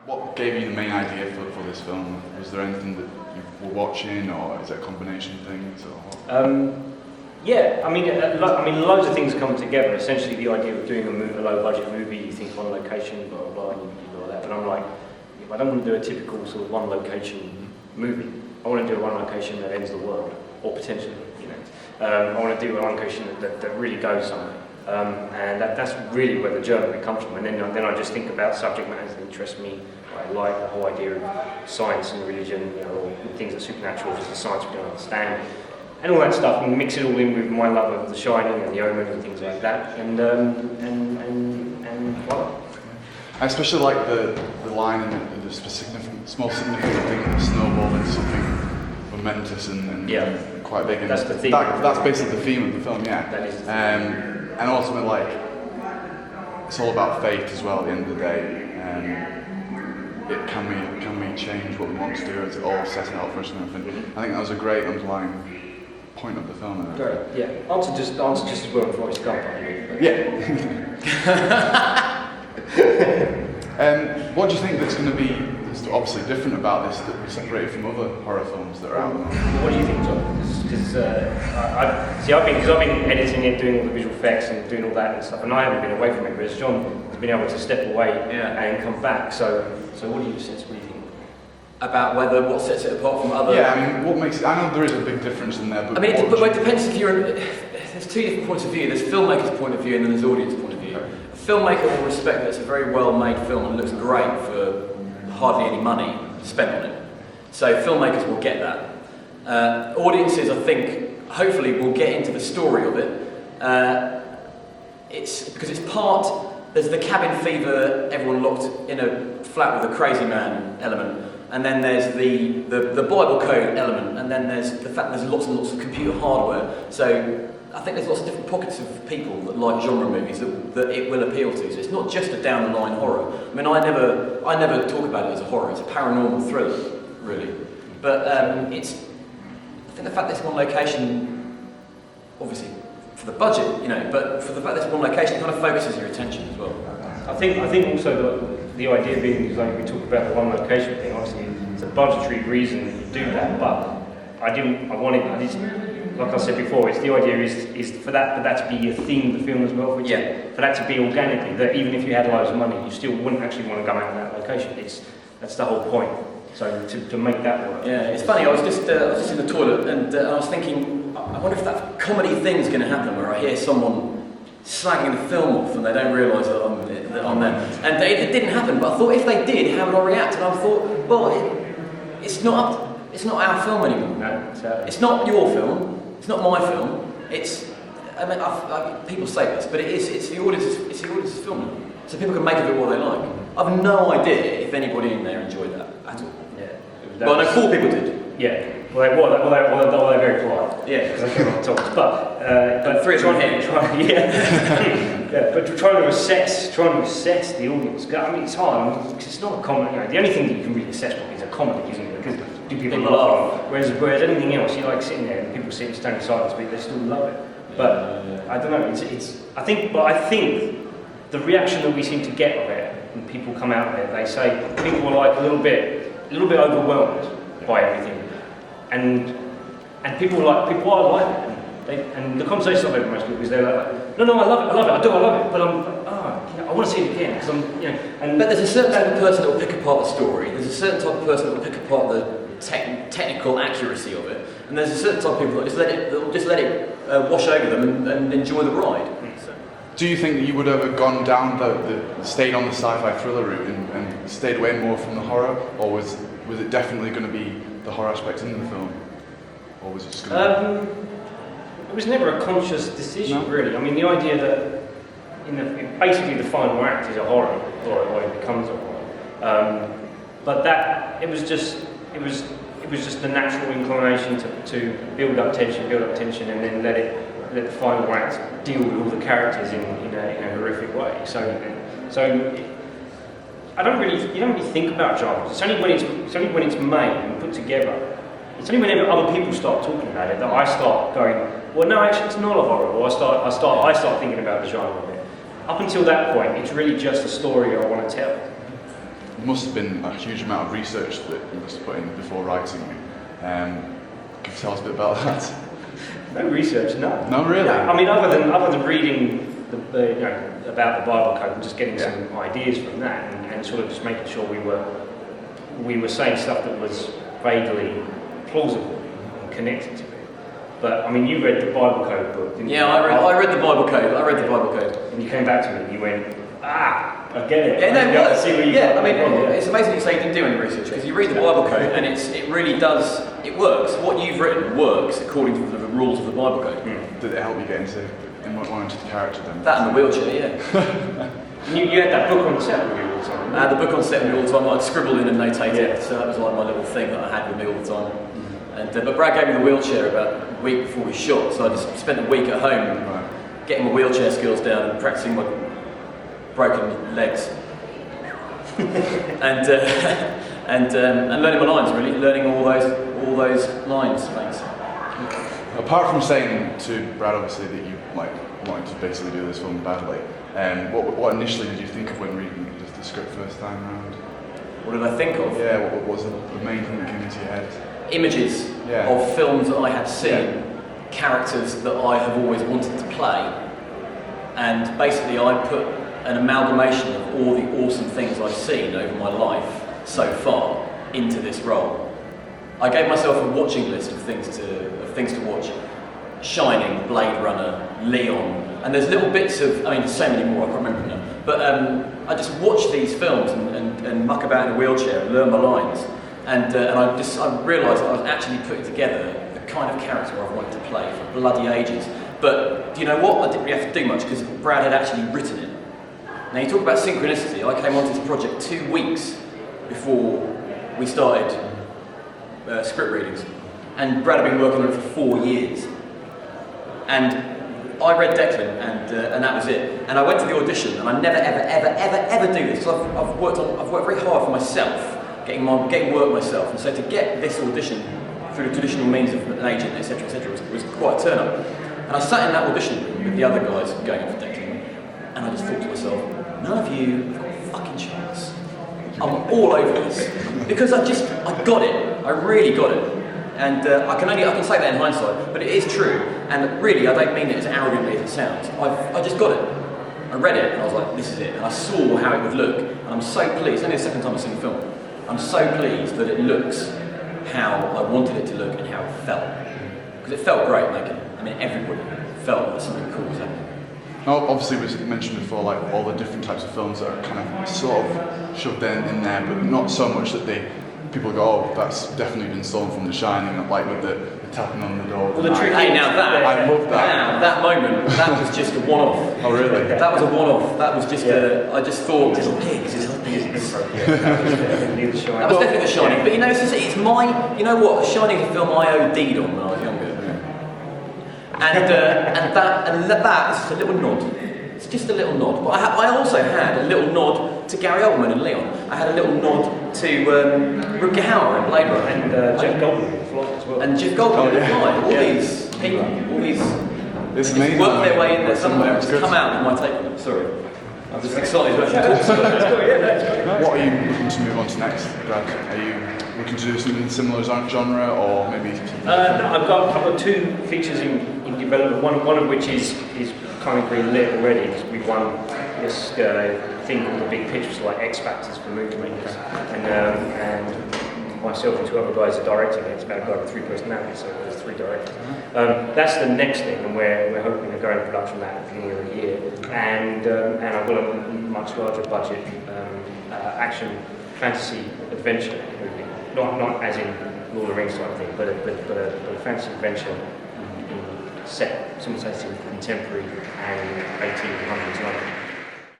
what gave you the main idea for this film? Was there anything that you were watching, or is it a combination of things? Or? Yeah, I mean, loads of things come together. Essentially, the idea of doing a low-budget movie, you think one location, blah blah blah, and you do all that. But I'm like, I don't want to do a typical sort of one-location movie. I want to do a one-location that ends the world, or potentially, you know. I want to do a location that really goes somewhere, and that's really where the journey of it comes from. And then I just think about subject matters that interest me. I like the whole idea of science and religion, you know, or things that are supernatural, just the science we don't understand. And all that stuff, and mix it all in with my love of The Shining and The Omen and things like that, and well. I especially like the line and the small significant thing that snowballed into something momentous and quite big. And that's the theme. That's basically the theme of the film, yeah. That is the theme. And ultimately, like, it's all about fate as well. At the end of the day, can we change what we want to do? Is it all set out for us? And everything? I think that was a great underlying point of the film. Great, yeah. Answer just as well for Forrest Gump, I believe. Yeah. What do you think that's going to be obviously different about this that we separated from other horror films that are out now? What do you think, John? Because I've been editing it, doing all the visual effects and doing all that and stuff, and I haven't been away from it. Whereas John has been able to step away and come back. So what do you think? About what sets it apart from other... Yeah, I mean, what makes it... I know there is a big difference in there, but... I mean, it depends if you're... There's two different points of view. There's filmmaker's point of view and then there's audience point of view. A filmmaker will respect that it's a very well-made film and looks great for hardly any money spent on it. So filmmakers will get that. Audiences, I think, hopefully will get into the story of it. It's because it's part... There's the cabin fever, everyone locked in a flat with a crazy man element. And then there's the Bible code element, and then there's the fact that there's lots and lots of computer hardware. So I think there's lots of different pockets of people that like genre movies that it will appeal to. So it's not just a down the line horror. I mean, I never talk about it as a horror. It's a paranormal thriller, really. But I think the fact that it's one location, obviously for the budget, you know, but for the fact that it's one location, it kind of focuses your attention as well. I think also the idea being, like we talk about the one location thing, obviously it's a budgetary reason you do that, but like I said before, it's the idea is for that to be a theme of the film as well, for that to be organically, that even if you had loads of money, you still wouldn't actually want to go out in that location. That's the whole point. So to make that work. Yeah, it's funny, I was just in the toilet and I was thinking, I wonder if that comedy thing's going to happen where I hear someone slagging the film off and they don't realise that I'm there. And it didn't happen, but I thought if they did, how would I react? And I thought, well, it's not our film anymore. No, it's not your film. It's not my film. I mean, people say this, but it's the audience's film. So people can make of it what they like. I've no idea if anybody in there enjoyed that at all. Yeah. Well, I know 4 people did. Yeah. Well, they're very polite. Yeah. Because I came on top. But 3 are here. But trying to assess the audience. I mean, it's hard because it's not a comedy. You know, the only thing that you can really assess is a comedy, isn't it? Because do people laugh? Whereas anything else, you like sitting there and people sit in stone silence, but they still love it. But I don't know. I think the reaction that we seem to get of it, when people come out of it, they say people were like a little bit overwhelmed by everything, and people are like it. And the conversations I've had with most people is they're like, no, I love it, I love it, but I want to see it again because I'm, you know. But there's a certain type of person that will pick apart the story. There's a certain type of person that will pick apart the technical accuracy of it, and there's a certain type of people that will just let it wash over them and enjoy the ride. So. Do you think that you would have gone down stayed on the sci-fi thriller route and stayed away more from the horror, or was it definitely going to be the horror aspect in the film, or was it just going to be... It was never a conscious decision, really. I mean, the idea that basically the final act is a horror, or it becomes a horror. But that it was just the natural inclination to build up tension, and then let the final act deal with all the characters in a horrific way. So you don't really think about genres. It's only when it's made and put together. It's only whenever other people start talking about it that I start going, well, no, actually, it's not a horror. Or I start thinking about the genre of it. Up until that point, it's really just a story I want to tell. must have been a huge amount of research that you must have put in before writing it. Could you tell us a bit about that? No research, no. No, really? Yeah, I mean, other than reading about the Bible code and just getting some ideas from that, and sort of just making sure we were saying stuff that was vaguely plausible and connected to it. But I mean, you read the Bible code book, didn't you? Yeah, I read the Bible code. I read the Bible code. And you came back to me and you went, I get it. Yeah, no, I see where you I mean, from, yeah. it's amazing you say you didn't do any research, because you read the Bible code and it really does, it works. What you've written works according to the rules of the Bible code. Did it help you get into the character then? That and the wheelchair, yeah. You had that book on set with you all the time. I had the book on set with me all the time. I'd scribble in and notate it, Yeah. so that was like my little thing that I had with me all the time. And but Brad gave me the wheelchair about a week before we shot, so I just spent a week at home Right. getting my wheelchair skills down and practicing my broken legs. and learning my lines, really, learning all those lines. Thanks. Apart from saying to Brad, obviously, that you wanted to basically do this film badly, what initially did you think of when reading the script first time around? What did I think of? Yeah, what was the main thing that came into your head? Images Yeah. of films that I had seen, Yeah. characters that I have always wanted to play, and basically I put an amalgamation of all the awesome things I've seen over my life so far into this role. I gave myself a watching list of things to watch: Shining, Blade Runner, Leon, and there's little bits of, I mean, there's so many more, I can't remember them. But I just watched these films and muck about in a wheelchair and learn my lines. And I realised that I was actually putting together the kind of character I've wanted to play for bloody ages. But do you know what? I didn't really have to do much because Brad had actually written it. Now, you talk about synchronicity. I came onto this project 2 weeks before we started script readings, and Brad had been working on it for 4 years. And I read Declan, and that was it. And I went to the audition, and I never, ever do this. So I've worked very hard for myself, getting work myself, and so to get this audition through the traditional means of an agent, etc., was quite a turn up. And I sat in that audition room with the other guys going up for Declan, and I just thought to myself, none of you have got a fucking chance. I'm all over this because I got it. I really got it. And I can say that in hindsight, but it is true. And really, I don't mean it as arrogantly as it sounds. I just got it. I read it and I was like, this is it. And I saw how it would look, and I'm so pleased. Only the second time I've seen the film. I'm so pleased that it looks how I wanted it to look and how it felt. Because it felt great making it. I mean, everybody felt that something cool was happening. Now, obviously, we mentioned before, like all the different types of films that are kind of sort of shoved in there, but not so much that people go, oh, that's definitely been stolen from The Shining, like with the tapping on the door. Well, the trick Hey, now that I love that. Now, that moment, that was just a one-off. Oh, really? That was a one-off. That was just I just thought, little pigs, little pigs. That was definitely The Shining. But you know, it's my, you know what, The Shining is a film I OD'd on when I was younger. And that is just a little nod. It's just a little nod. But I also had a little nod to Gary Oldman and Leon. I had a little nod to Rutger Hauer in Blade Runner. And Jeff Goldblum in Fly as well. And Jeff Goldblum in Fly. All Yeah. these people, all these... It's Just amazing. work their way in there somewhere. It's Just good. come out with my take on it. Sorry. I'm just excited to actually talk about it. What are you looking to move on to next, Brad? Are you looking to do something similar genre, or maybe something No, I've got 2 features in development. One of which is kind of been lit already, because we've won this thing called the Big Pitch, which is like X Factors for movie makers. And myself and 2 other guys are directing it. It's about a guy with 3 personalities, so there's 3 directors. That's the next thing, and we're hoping to go into production on that at the beginning of the year. And I've got a much larger budget action fantasy adventure movie, not as in Lord of the Rings type thing, but a fantasy adventure set simultaneously with contemporary and 1800s London.